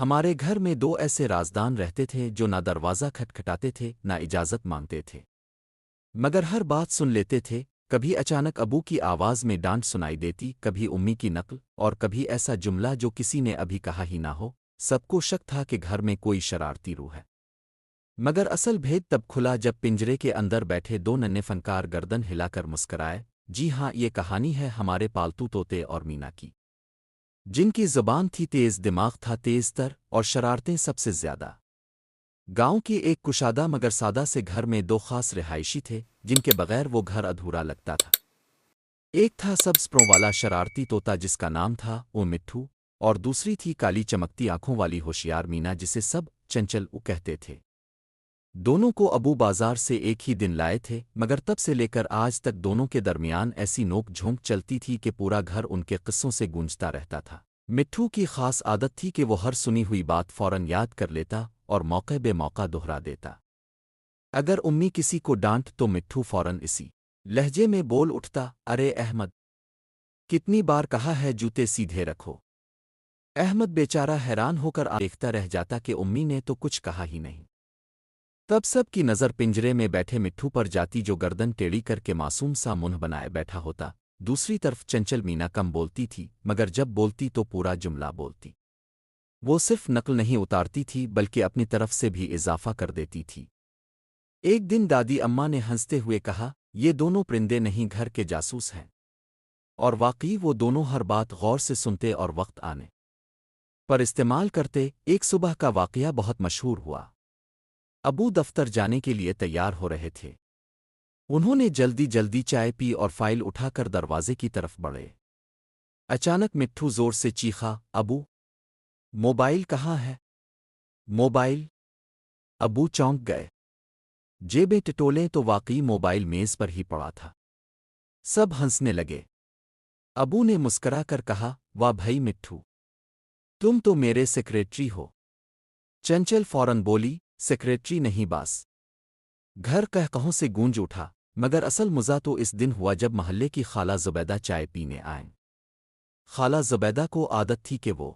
ہمارے گھر میں دو ایسے رازدان رہتے تھے جو نہ دروازہ کھٹکھٹاتے تھے نہ اجازت مانگتے تھے، مگر ہر بات سن لیتے تھے۔ کبھی اچانک ابو کی آواز میں ڈانٹ سنائی دیتی، کبھی امی کی نقل، اور کبھی ایسا جملہ جو کسی نے ابھی کہا ہی نہ ہو۔ سب کو شک تھا کہ گھر میں کوئی شرارتی روح ہے، مگر اصل بھید تب کھلا جب پنجرے کے اندر بیٹھے دو ننھے فنکار گردن ہلا کر مسکرائے۔ جی ہاں، یہ کہانی ہے ہمارے پالتو طوطے اور مینا کی، جن کی زبان تھی تیز، دماغ تھا تیز تر، اور شرارتیں سب سے زیادہ۔ گاؤں کی ایک کشادہ مگر سادہ سے گھر میں دو خاص رہائشی تھے جن کے بغیر وہ گھر ادھورا لگتا تھا۔ ایک تھا سبز پروں والا شرارتی طوطا جس کا نام تھا او مٹھو، اور دوسری تھی کالی چمکتی آنکھوں والی ہوشیار مینا جسے سب چنچل او کہتے تھے۔ دونوں کو ابو بازار سے ایک ہی دن لائے تھے، مگر تب سے لے کر آج تک دونوں کے درمیان ایسی نوک جھونک چلتی تھی کہ پورا گھر ان کے قصوں سے گونجتا رہتا تھا۔ مٹھو کی خاص عادت تھی کہ وہ ہر سنی ہوئی بات فوراً یاد کر لیتا اور موقع بے موقع دہرا دیتا۔ اگر امی کسی کو ڈانٹ تو مٹھو فوراً اسی لہجے میں بول اٹھتا، ارے احمد، کتنی بار کہا ہے جوتے سیدھے رکھو۔ احمد بیچارہ حیران ہو کر دیکھتا رہ جاتا کہ امی نے تو کچھ کہا ہی نہیں۔ تب سب کی نظر پنجرے میں بیٹھے مٹھو پر جاتی جو گردن ٹیڑھی کر کے معصوم سا منہ بنائے بیٹھا ہوتا۔ دوسری طرف چنچل مینا کم بولتی تھی، مگر جب بولتی تو پورا جملہ بولتی۔ وہ صرف نقل نہیں اتارتی تھی بلکہ اپنی طرف سے بھی اضافہ کر دیتی تھی۔ ایک دن دادی اماں نے ہنستے ہوئے کہا، یہ دونوں پرندے نہیں گھر کے جاسوس ہیں۔ اور واقعی وہ دونوں ہر بات غور سے سنتے اور وقت آنے پر استعمال کرتے۔ ایک صبح کا واقعہ بہت مشہور ہوا۔ ابو دفتر جانے کے لیے تیار ہو رہے تھے۔ انہوں نے جلدی جلدی چائے پی اور فائل اٹھا کر دروازے کی طرف بڑھے۔ اچانک مٹھو زور سے چیخا، ابو، موبائل کہاں ہے؟ موبائل؟ ابو چونک گئے۔ جیبیں ٹٹولیں تو واقعی موبائل میز پر ہی پڑا تھا۔ سب ہنسنے لگے۔ ابو نے مسکرا کر کہا، واہ بھائی مٹھو، تم تو میرے سیکریٹری ہو۔ چنچل فوراً بولی، سیکریٹری نہیں باس۔ گھر کہوں سے گونج اٹھا، مگر اصل مزہ تو اس دن ہوا جب محلے کی خالہ زبیدہ چائے پینے آئیں۔ خالہ زبیدہ کو عادت تھی کہ وہ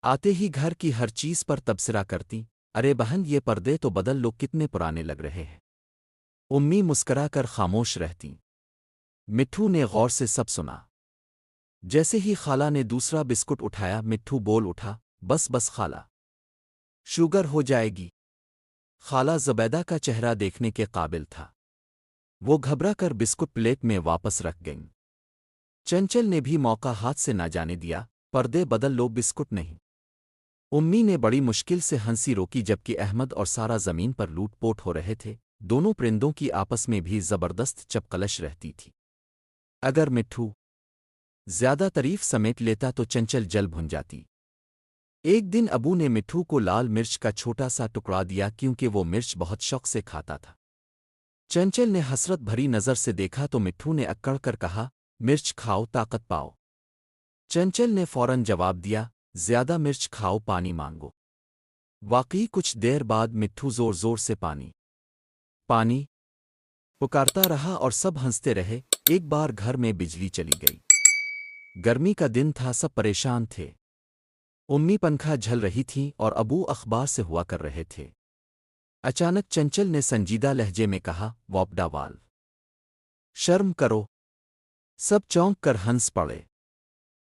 آتے ہی گھر کی ہر چیز پر تبصرہ کرتی، ارے بہن یہ پردے تو بدل لو، کتنے پرانے لگ رہے ہیں۔ امی مسکرا کر خاموش رہتی۔ مٹھو نے غور سے سب سنا۔ جیسے ہی خالہ نے دوسرا بسکٹ اٹھایا مٹھو بول اٹھا، بس بس خالہ، شوگر ہو جائے گی۔ خالہ زبیدہ کا چہرہ دیکھنے کے قابل تھا۔ وہ گھبرا کر بسکٹ پلیٹ میں واپس رکھ گئیں۔ چنچل نے بھی موقع ہاتھ سے نہ جانے دیا، پردے بدل لو، بسکٹ نہیں۔ امی نے بڑی مشکل سے ہنسی روکی جبکہ احمد اور سارا زمین پر لوٹ پوٹ ہو رہے تھے۔ دونوں پرندوں کی آپس میں بھی زبردست چپقلش رہتی تھی۔ اگر مٹھو زیادہ تعریف سمیٹ لیتا تو چنچل جل بھن جاتی۔ ایک دن ابو نے مٹھو کو لال مرچ کا چھوٹا سا ٹکڑا دیا کیونکہ وہ مرچ بہت شوق سے کھاتا تھا۔ چنچل نے حسرت بھری نظر سے دیکھا تو مٹھو نے اکڑ کر کہا، مرچ کھاؤ طاقت پاؤ۔ چنچل نے فوراً جواب دیا، زیادہ مرچ کھاؤ پانی مانگو۔ واقعی کچھ دیر بعد مٹھو زور زور سے پانی پانی پکارتا رہا اور سب ہنستے رہے۔ ایک بار گھر میں بجلی چلی گئی۔ گرمی کا دن تھا، سب پریشان تھے۔ امی پنکھا جھل رہی تھیں اور ابو اخبار سے ہوا کر رہے تھے۔ اچانک چنچل نے سنجیدہ لہجے میں کہا، واپڈا وال، شرم کرو۔ سب چونک کر ہنس پڑے۔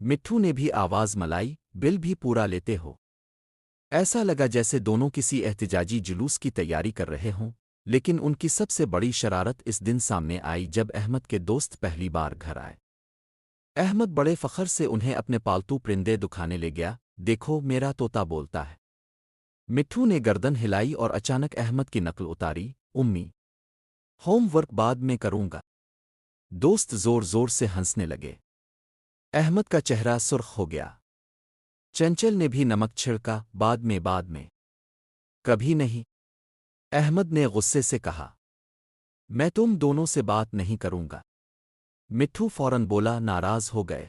مٹھو نے بھی آواز ملائی، بل بھی پورا لیتے ہو؟ ایسا لگا جیسے دونوں کسی احتجاجی جلوس کی تیاری کر رہے ہوں۔ لیکن ان کی سب سے بڑی شرارت اس دن سامنے آئی جب احمد کے دوست پہلی بار گھر آئے۔ احمد بڑے فخر سے انہیں اپنے پالتو پرندے دکھانے لے گیا، دیکھو میرا طوطا بولتا ہے۔ مٹھو نے گردن ہلائی اور اچانک احمد کی نقل اتاری، امی، ہوم ورک بعد میں کروں گا۔ دوست زور زور سے ہنسنے لگے۔ احمد کا چہرہ سرخ ہو گیا۔ چنچل نے بھی نمک چھڑکا، بعد میں کبھی نہیں۔ احمد نے غصے سے کہا، میں تم دونوں سے بات نہیں کروں گا۔ مٹھو فوراً بولا، ناراض ہو گئے؟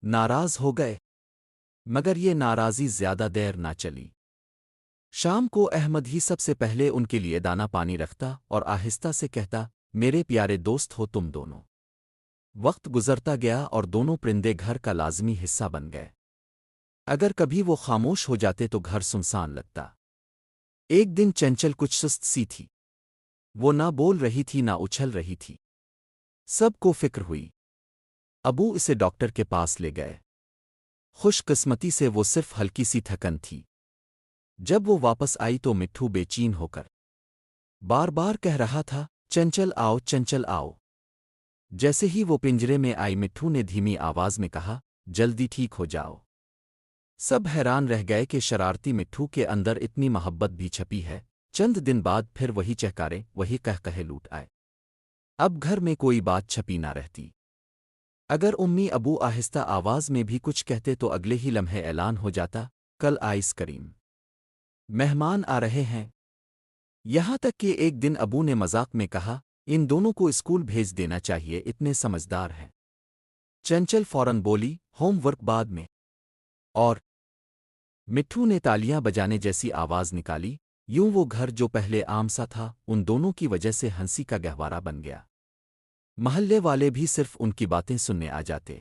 ناراض ہو گئے، مگر یہ ناراضی زیادہ دیر نہ چلی۔ شام کو احمد ہی سب سے پہلے ان کے لیے دانہ پانی رکھتا اور آہستہ سے کہتا، میرے پیارے دوست ہو تم دونوں۔ وقت گزرتا گیا اور دونوں پرندے گھر کا لازمی حصہ بن گئے۔ اگر کبھی وہ خاموش ہو جاتے تو گھر سنسان لگتا۔ ایک دن چنچل کچھ سست سی تھی۔ وہ نہ بول رہی تھی نہ اچھل رہی تھی۔ سب کو فکر ہوئی۔ ابو اسے ڈاکٹر کے پاس لے گئے۔ خوش قسمتی سے وہ صرف ہلکی سی تھکن تھی۔ جب وہ واپس آئی تو مٹھو بے چین ہو کر بار بار کہہ رہا تھا، چنچل آؤ، چنچل آؤ۔ جیسے ہی وہ پنجرے میں آئی مٹھو نے دھیمی آواز میں کہا، جلدی ٹھیک ہو جاؤ۔ سب حیران رہ گئے کہ شرارتی مٹھو کے اندر اتنی محبت بھی چھپی ہے۔ چند دن بعد پھر وہی چہکارے، وہی کہے لوٹ آئے۔ اب گھر میں کوئی بات چھپی نہ رہتی۔ اگر امی ابو آہستہ آواز میں بھی کچھ کہتے تو اگلے ہی لمحے اعلان ہو جاتا، کل آئس کریم مہمان آ رہے ہیں۔ یہاں تک کہ ایک دن ابو نے مذاق میں کہا، ان دونوں کو اسکول بھیج دینا چاہیے، اتنے سمجھدار ہیں۔ چنچل فوراً بولی، ہوم ورک بعد میں۔ اور مٹھو نے تالیاں بجانے جیسی آواز نکالی، یوں وہ گھر جو پہلے عام سا تھا ان دونوں کی وجہ سے ہنسی کا گہوارہ بن گیا۔ محلے والے بھی صرف ان کی باتیں سننے آ جاتے۔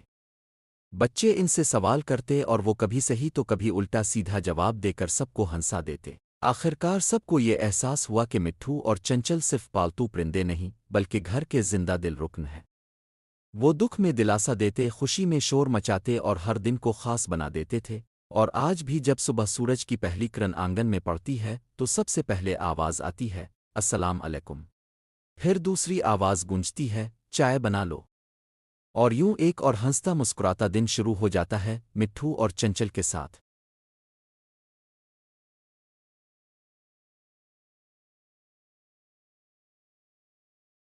بچے ان سے سوال کرتے اور وہ کبھی صحیح تو کبھی الٹا سیدھا جواب دے کر سب کو ہنسا دیتے۔ آخرکار سب کو یہ احساس ہوا کہ مٹھو اور چنچل صرف پالتو پرندے نہیں بلکہ گھر کے زندہ دل رکن ہیں۔ وہ دکھ میں دلاسا دیتے، خوشی میں شور مچاتے اور ہر دن کو خاص بنا دیتے تھے۔ اور آج بھی جب صبح سورج کی پہلی کرن آنگن میں پڑتی ہے تو سب سے پہلے آواز آتی ہے، السلام علیکم۔ پھر دوسری آواز گونجتی ہے، چائے بنا لو۔ اور یوں ایک اور ہنستا مسکراتا دن شروع ہو جاتا ہے، مٹھو اور چنچل کے ساتھ۔